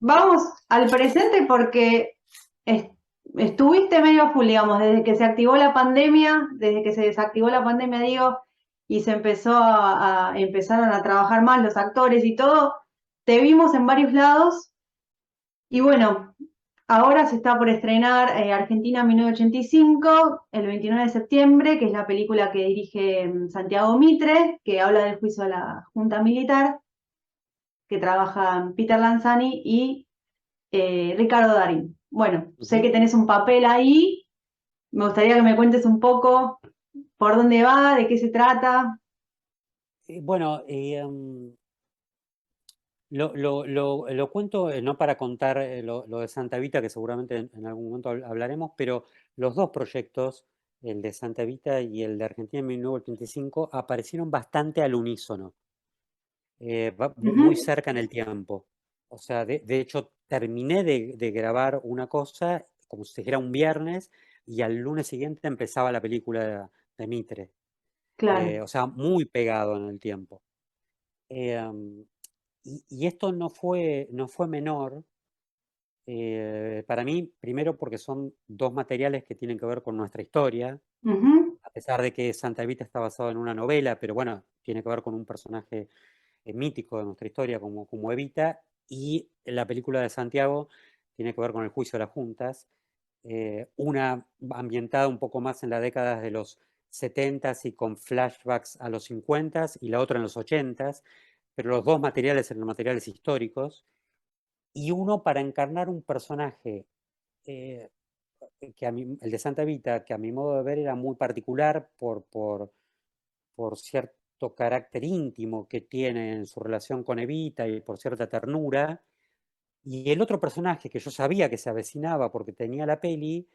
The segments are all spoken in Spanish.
Vamos al presente porque est- estuviste medio a full, digamos, desde que se activó la pandemia, desde que se desactivó la pandemia, digo, y se empezó empezaron a trabajar más los actores y todo, te vimos en varios lados y bueno, ahora se está por estrenar Argentina 1985, el 29 de septiembre, que es la película que dirige Santiago Mitre, que habla del juicio a la Junta Militar, que trabaja Peter Lanzani y Ricardo Darín. Bueno, sé Ujú. que tenés un papel ahí, me gustaría que me cuentes un poco por dónde va, de qué se trata. Bueno, lo cuento no para contar lo de Santa Vita, que seguramente en algún momento hablaremos, pero los dos proyectos, el de Santa Vita y el de Argentina en 1985, aparecieron bastante al unísono, muy Ujú. cerca en el tiempo. O sea, de hecho, terminé de grabar una cosa como si era un viernes y al lunes siguiente empezaba la película de Mitre. Claro. O sea, muy pegado en el tiempo. Em, y esto no fue menor para mí, primero porque son dos materiales que tienen que ver con nuestra historia, Ujú. a pesar de que Santa Evita está basado en una novela, pero bueno, tiene que ver con un personaje mítico de nuestra historia como Evita, y la película de Santiago tiene que ver con el juicio de las juntas, una ambientada un poco más en las décadas de los 70 y con flashbacks a los 50 y la otra en los 80, pero los dos materiales eran materiales históricos, y uno para encarnar un personaje eh, el de Santa Vita, que a mi modo de ver era muy particular por cierto carácter íntimo que tiene en su relación con Evita y por cierta ternura. Y el otro personaje que yo sabía que se avecinaba porque tenía la peli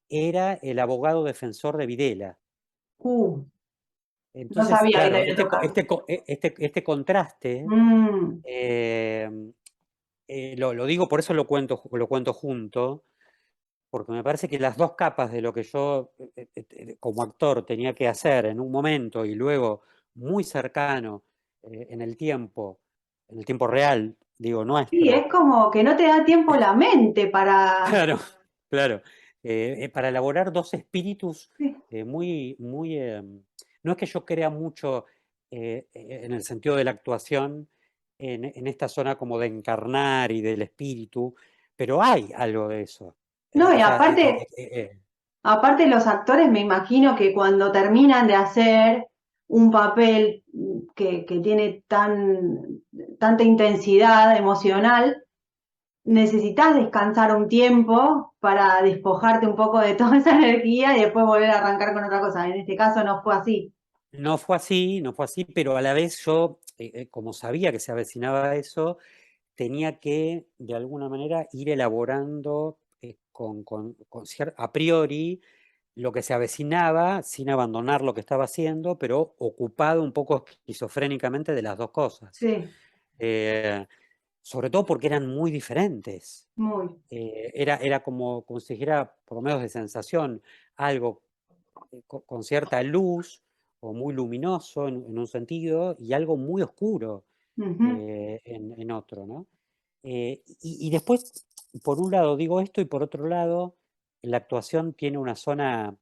era el abogado defensor de Videla. Uh, no Entonces, sabía que te claro, había tocado. este contraste, Mm. eh, lo digo, por eso lo cuento junto, porque me parece que las dos capas de lo que yo como actor tenía que hacer en un momento y luego muy cercano en el tiempo real, digo, Sí, nuestro, es como que no te da tiempo la mente para... claro, claro, para elaborar dos espíritus Sí. muy, muy... no es que yo crea mucho en el sentido de la actuación, en esta zona como de encarnar y del espíritu, pero hay algo de eso. No, O y sea, aparte los actores me imagino que cuando terminan de hacer un papel que tiene tanta intensidad emocional, necesitas descansar un tiempo para despojarte un poco de toda esa energía y después volver a arrancar con otra cosa. En este caso no fue así. no fue así, pero a la vez yo, como sabía que se avecinaba eso, tenía que, de alguna manera, ir elaborando a priori lo que se avecinaba sin abandonar lo que estaba haciendo, pero ocupado un poco esquizofrénicamente de las dos cosas. Sí, Eh, Sobre todo porque eran muy diferentes. muy. Era como si dijera, por lo menos de sensación, algo con cierta luz o muy luminoso en un sentido y algo muy oscuro Ujú. en otro, ¿no? Y después, por un lado digo esto y por otro lado, la actuación tiene una zona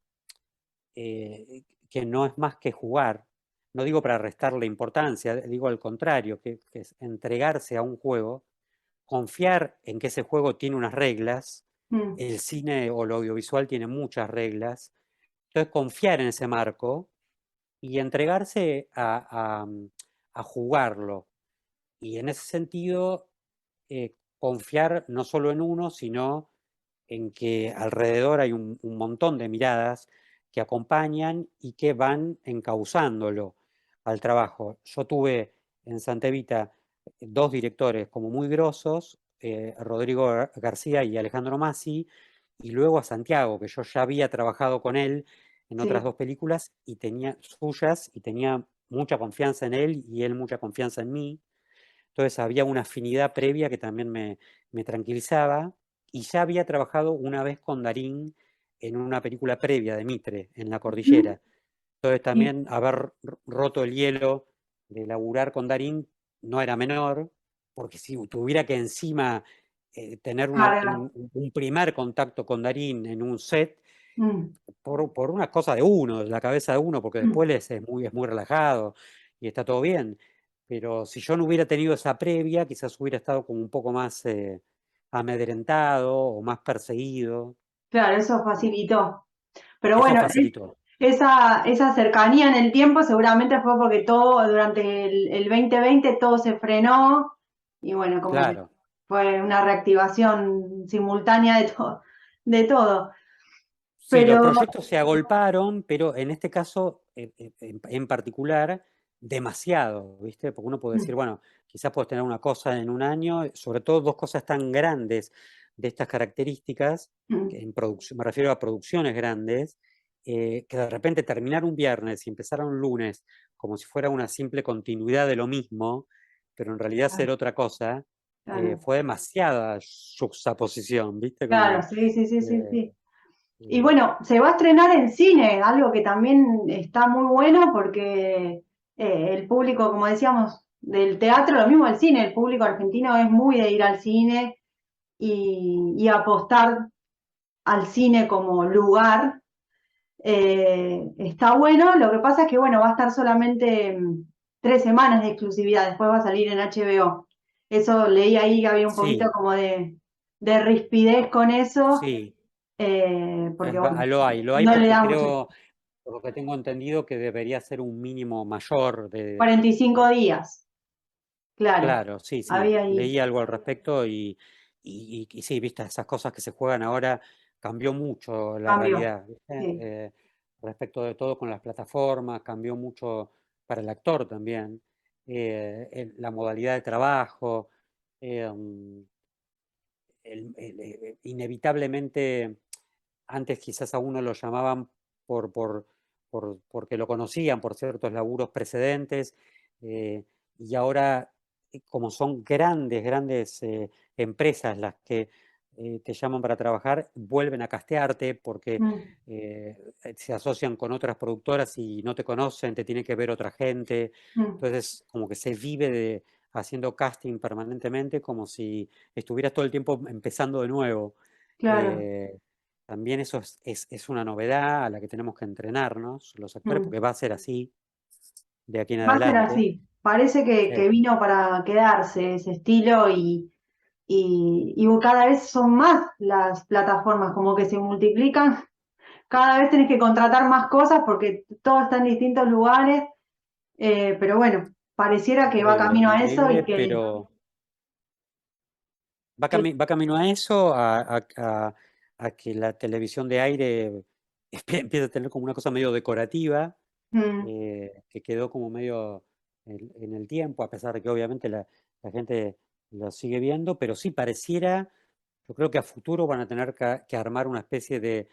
que no es más que jugar. No digo para restarle importancia, digo al contrario, que es entregarse a un juego, confiar en que ese juego tiene unas reglas. Mm. El cine o lo audiovisual tiene muchas reglas. Entonces, confiar en ese marco y entregarse a jugarlo. Y en ese sentido, confiar no solo en uno, sino en que alrededor hay un montón de miradas que acompañan y que van encauzándolo al trabajo. Yo tuve en Santa Evita dos directores como muy grosos, Rodrigo García y Alejandro Masi, y luego a Santiago, que yo ya había trabajado con él en otras Sí, dos películas y tenía suyas y tenía mucha confianza en él y él mucha confianza en mí. Entonces había una afinidad previa que también me tranquilizaba y ya había trabajado una vez con Darín en una película previa de Mitre, en La ujú. Cordillera. Entonces Y también haber roto el hielo de laburar con Darín no era menor, porque si tuviera que encima tener Carga. un primer contacto con Darín en un set Mm, por una cosa de uno, de la cabeza de uno, porque mm. después es muy relajado y está todo bien. Pero si yo no hubiera tenido esa previa, quizás hubiera estado como un poco más amedrentado o más perseguido. Claro, eso facilitó. Pero Eso bueno, facilitó. esa cercanía en el tiempo seguramente fue porque todo, durante el 2020 todo se frenó y bueno, como que Claro. fue una reactivación simultánea de todo. Sí, los Pero proyectos se agolparon, pero en este caso en particular, demasiado, ¿viste? Porque uno puede decir, mm, bueno, quizás puedes tener una cosa en un año, sobre todo dos cosas tan grandes de estas características, mm, que en producción, me refiero a producciones grandes, que de repente terminar un viernes y empezar un lunes como si fuera una simple continuidad de lo mismo, pero en realidad ser otra cosa, claro, fue demasiada juxtaposición, ¿viste? claro, Como, sí, sí, sí, sí, eh, sí. Y eh, bueno, se va a estrenar en cine, algo que también está muy bueno porque el público, como decíamos, del teatro, lo mismo del cine, el público argentino es muy de ir al cine y apostar al cine como lugar. Está bueno, lo que pasa es que bueno, va a estar solamente 3 semanas de exclusividad, después va a salir en HBO. Eso leí ahí que había un poquito sí, como de rispidez con eso, sí, porque bueno, lo hay no le porque da mucho. creo, por lo que tengo entendido, que debería ser un mínimo mayor 45 días, claro, claro, sí, sí, había ahí, leí algo al respecto y sí, viste, esas cosas que se juegan ahora, cambió mucho la cambió. realidad, ¿viste? Sí. Respecto de todo con las plataformas, cambió mucho para el actor también, la modalidad de trabajo, eh, mm, inevitablemente antes quizás a uno lo llamaban por, por, porque lo conocían por ciertos laburos precedentes, eh, y ahora, como son grandes empresas las que te llaman para trabajar, vuelven a castearte porque Mm, se asocian con otras productoras y no te conocen, te tiene que ver otra gente. mm, Entonces, como que se vive haciendo casting permanentemente como si estuvieras todo el tiempo empezando de nuevo. claro, Eh, También eso es una novedad a la que tenemos que entrenarnos los actores, mm. porque va a ser así de aquí en Va a ser adelante. así. Parece que Sí. vino para quedarse ese estilo y cada vez son más las plataformas, como que se multiplican. Cada vez tenés que contratar más cosas porque todo está en distintos lugares, pero bueno, pareciera que va Increíble, camino a eso y increíble, pero que va camino a eso, a que la televisión de aire empieza a tener como una cosa medio decorativa, mm, que quedó como medio en el tiempo, a pesar de que obviamente la gente lo sigue viendo, pero sí pareciera, yo creo que a futuro van a tener que armar una especie de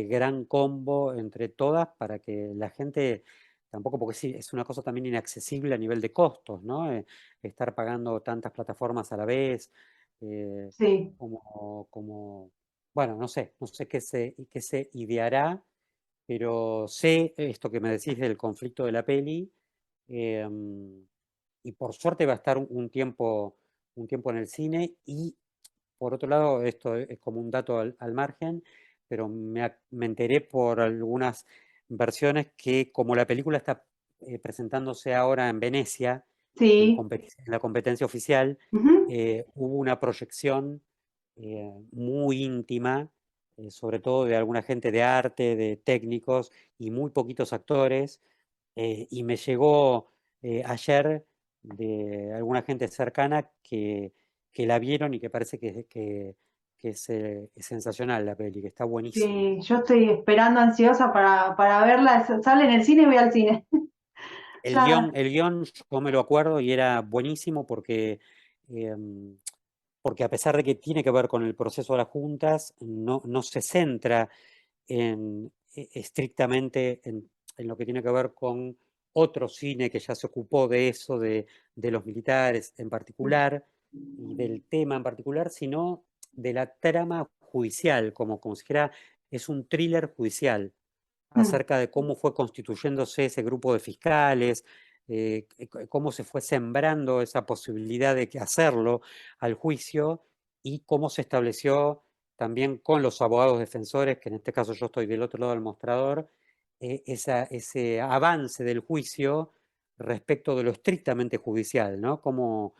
gran combo entre todas para que la gente, tampoco porque sí, es una cosa también inaccesible a nivel de costos, ¿no? Estar pagando tantas plataformas a la vez, eh, sí, como, bueno, no sé qué se ideará, pero sé esto que me decís del conflicto de la peli, em, y por suerte va a estar un tiempo en el cine, y por otro lado, esto es como un dato al margen, pero me enteré por algunas versiones que como la película está presentándose ahora en Venecia, sí, en la competencia oficial, ujú, hubo una proyección muy íntima, sobre todo de alguna gente de arte, de técnicos y muy poquitos actores, y me llegó ayer de alguna gente cercana que la vieron y que parece que es sensacional la peli, que está buenísima. sí, yo estoy esperando ansiosa para verla, sale en el cine y voy al cine. Ya, El guión yo me lo acuerdo y era buenísimo em, porque a pesar de que tiene que ver con el proceso de las juntas, no se centra estrictamente en lo que tiene que ver con otro cine que ya se ocupó de eso, de los militares en particular, y del tema en particular, sino de la trama judicial, como si fuera, es un thriller judicial mm, acerca de cómo fue constituyéndose ese grupo de fiscales, cómo se fue sembrando esa posibilidad de hacerlo al juicio, y cómo se estableció también con los abogados defensores, que en este caso yo estoy del otro lado del mostrador, ese avance del juicio respecto de lo estrictamente judicial, ¿no? Cómo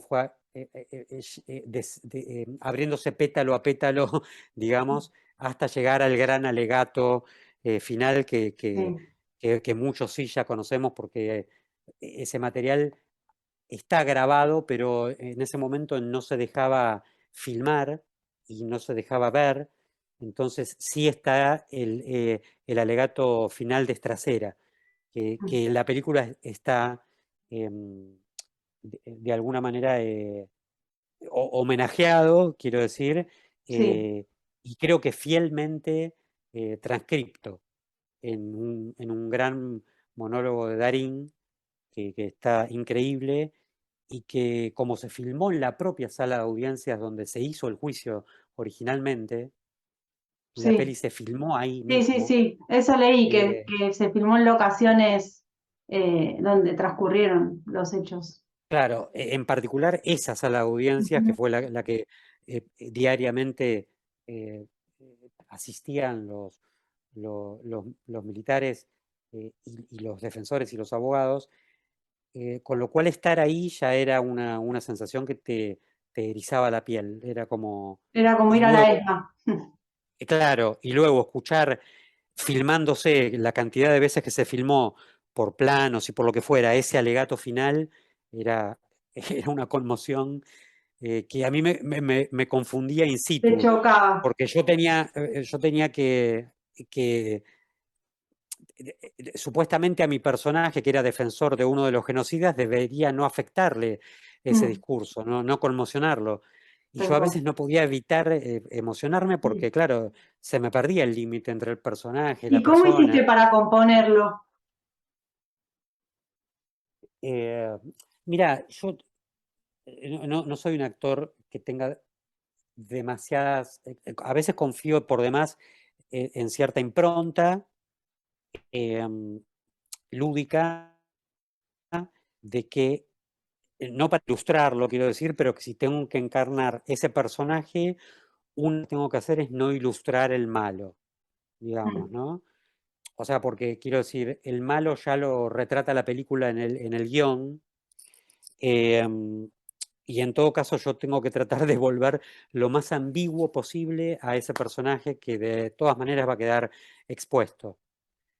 fue abriéndose pétalo a pétalo, digamos, hasta llegar al gran alegato final Sí, que muchos sí ya conocemos porque ese material está grabado, pero en ese momento no se dejaba filmar y no se dejaba ver. Entonces sí está el alegato final de Estracera, que en la película está em, de alguna manera homenajeado, quiero decir, sí, eh, y creo que fielmente transcripto en un gran monólogo de Darín, que está increíble y que como se filmó en la propia sala de audiencias donde se hizo el juicio originalmente, la peli sí, se filmó ahí sí, sí, mismo. sí. Eso leí, eh, que se filmó en locaciones donde transcurrieron los hechos. claro, en particular esa sala de audiencias, que Ujú. fue la que diariamente eh, asistían los militares y los defensores y los abogados, con lo cual estar ahí ya era una sensación que te erizaba la piel, era como... Era como Y ir a la luego, ESMA. claro, y luego escuchar filmándose la cantidad de veces que se filmó por planos y por lo que fuera, ese alegato final era, era una conmoción que a mí me confundía in Te situ, chocaba. porque yo tenía que supuestamente a mi personaje, que era defensor de uno de los genocidas, debería no afectarle ese Mm, discurso, no conmocionarlo. Y tal yo a veces cual. no podía evitar emocionarme Sí. porque, claro, se me perdía el límite entre el personaje y ¿Y la cómo hiciste persona. para componerlo? Eh, Mira, yo no soy un actor que tenga demasiadas, a veces confío por demás en cierta impronta em, lúdica de que, no para ilustrarlo, quiero decir, pero que si tengo que encarnar ese personaje, uno que tengo que hacer es no ilustrar el malo, digamos, Mm, ¿no? O sea, porque quiero decir, el malo ya lo retrata la película en el guión, em, y en todo caso yo tengo que tratar de volver lo más ambiguo posible a ese personaje que de todas maneras va a quedar expuesto.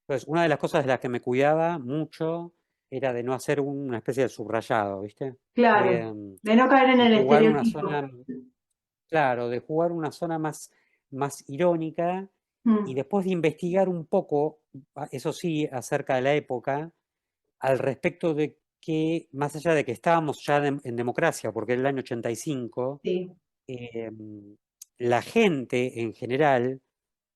Entonces, una de las cosas de las que me cuidaba mucho era de no hacer una especie de subrayado, ¿viste? claro, Em, de no caer en de el jugar una estereotipo. zona, claro, de jugar una zona más irónica y Mm, después de investigar un poco, eso sí, acerca de la época, al respecto de que, más allá de que estábamos ya en democracia, porque era el año 85, sí. em, la gente en general,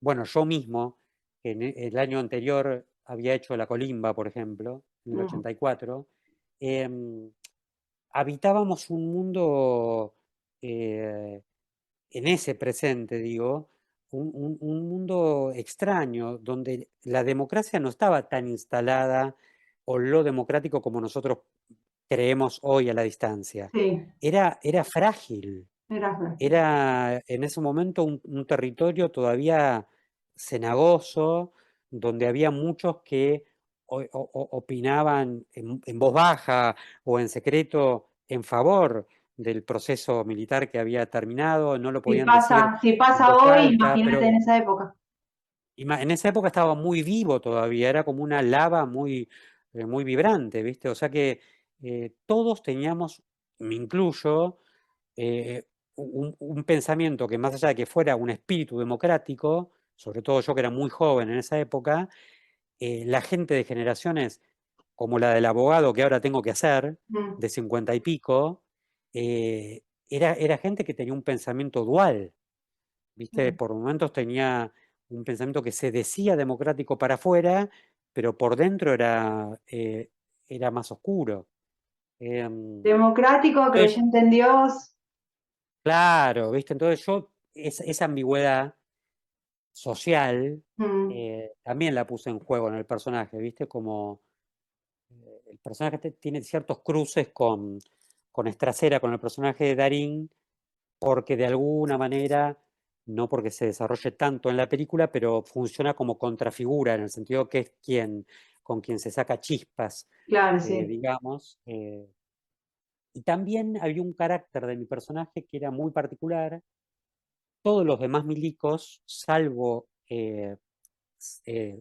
bueno, yo mismo, que en el año anterior había hecho La Colimba, por ejemplo, en el Mm, 84, em, habitábamos un mundo eh, en ese presente, digo, un mundo extraño, donde la democracia no estaba tan instalada o lo democrático como nosotros creemos hoy a la distancia. sí, Era frágil, era frágil. era en ese momento un territorio todavía cenagoso, donde había muchos que opinaban en voz baja o en secreto en favor del proceso militar que había terminado, no lo podían decir Si en pasa voz hoy, alta, imagínate en pero esa época. en esa época estaba muy vivo todavía, era como una lava muy vibrante, ¿viste? O sea que todos teníamos, me incluyo, eh, un pensamiento que más allá de que fuera un espíritu democrático, sobre todo yo que era muy joven en esa época, la gente de generaciones como la del abogado que ahora tengo que hacer, Mm, de 50 y pico, era gente que tenía un pensamiento dual, ¿viste? mm. Por momentos tenía un pensamiento que se decía democrático para afuera, pero por dentro era más oscuro. Democrático, Entonces, creyente en Dios. claro, ¿viste? Entonces esa ambigüedad social Mm, también la puse en juego en el personaje, ¿viste? Como el personaje tiene ciertos cruces con Estracera, con el personaje de Darín, porque de alguna manera, no porque se desarrolle tanto en la película, pero funciona como contrafigura, en el sentido que es con quien se saca chispas, Claro, sí. digamos. Y también había un carácter de mi personaje que era muy particular. Todos los demás milicos, salvo eh, eh,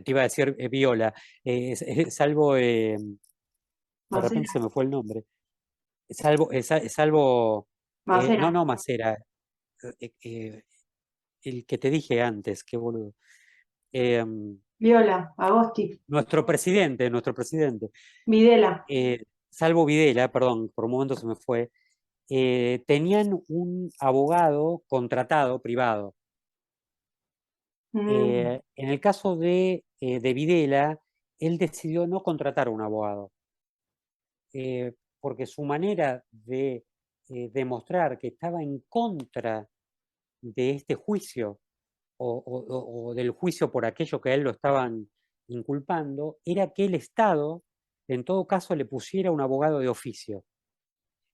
te iba a decir Viola, salvo, de repente Macera. se me fue el nombre, salvo, no, Macera. no Macera, eh, eh, el que te dije antes, qué boludo. Viola. Agosti. Nuestro presidente, Videla. salvo Videla, perdón, por un momento se me fue, tenían un abogado contratado privado. Mm, En el caso de Videla, él decidió no contratar a un abogado, porque su manera de demostrar que estaba en contra de este juicio o del juicio por aquello que a él lo estaban inculpando, era que el Estado, en todo caso, le pusiera un abogado de oficio.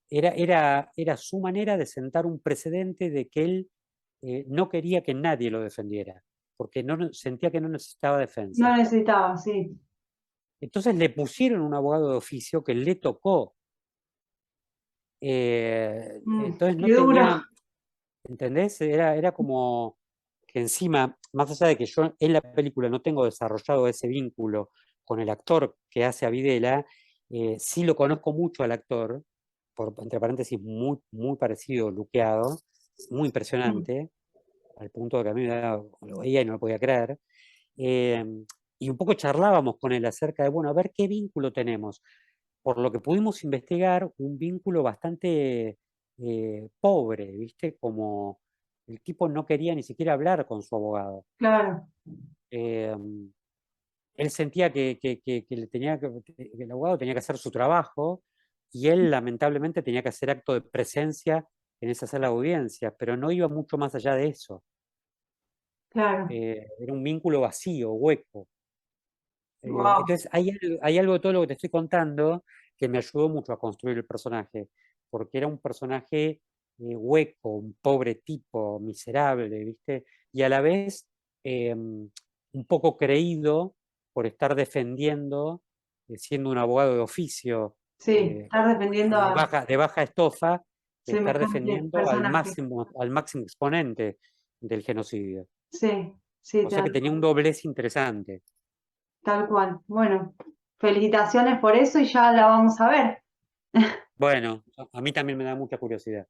Era su manera de sentar un precedente de que él no quería que nadie lo defendiera, porque sentía que no necesitaba defensa. no necesitaba, sí. Entonces le pusieron un abogado de oficio que le tocó. Entonces no Qué duro. tenía, ¿entendés? Era como que encima, más allá de que yo en la película no tengo desarrollado ese vínculo con el actor que hace a Videla, sí lo conozco mucho al actor, entre paréntesis, muy, muy parecido, luqueado, muy Mm, impresionante, al punto de que a mí lo veía y no lo podía creer. Eh, y un poco charlábamos con él acerca de, bueno, a ver qué vínculo tenemos. Por lo que pudimos investigar, un vínculo bastante pobre, ¿viste? Como el tipo no quería ni siquiera hablar con su abogado. claro, Eh, Él sentía que que el abogado tenía que hacer su trabajo y él lamentablemente tenía que hacer acto de presencia en esa sala de audiencia, pero no iba mucho más allá de eso. claro. Era un vínculo vacío, hueco. Wow. Entonces, hay algo de todo lo que te estoy contando que me ayudó mucho a construir el personaje, porque era un personaje hueco, un pobre tipo, miserable, ¿viste? Y a la vez un poco creído por estar defendiendo, siendo un abogado de oficio Sí, eh, estás defendiendo de a baja estofa, estar semejante defendiendo personaje. al máximo exponente del genocidio. Sí, sí, O sea que tenía un doblez interesante. tal cual. Bueno, felicitaciones por eso y ya la vamos a ver. Bueno, a mí también me da mucha curiosidad.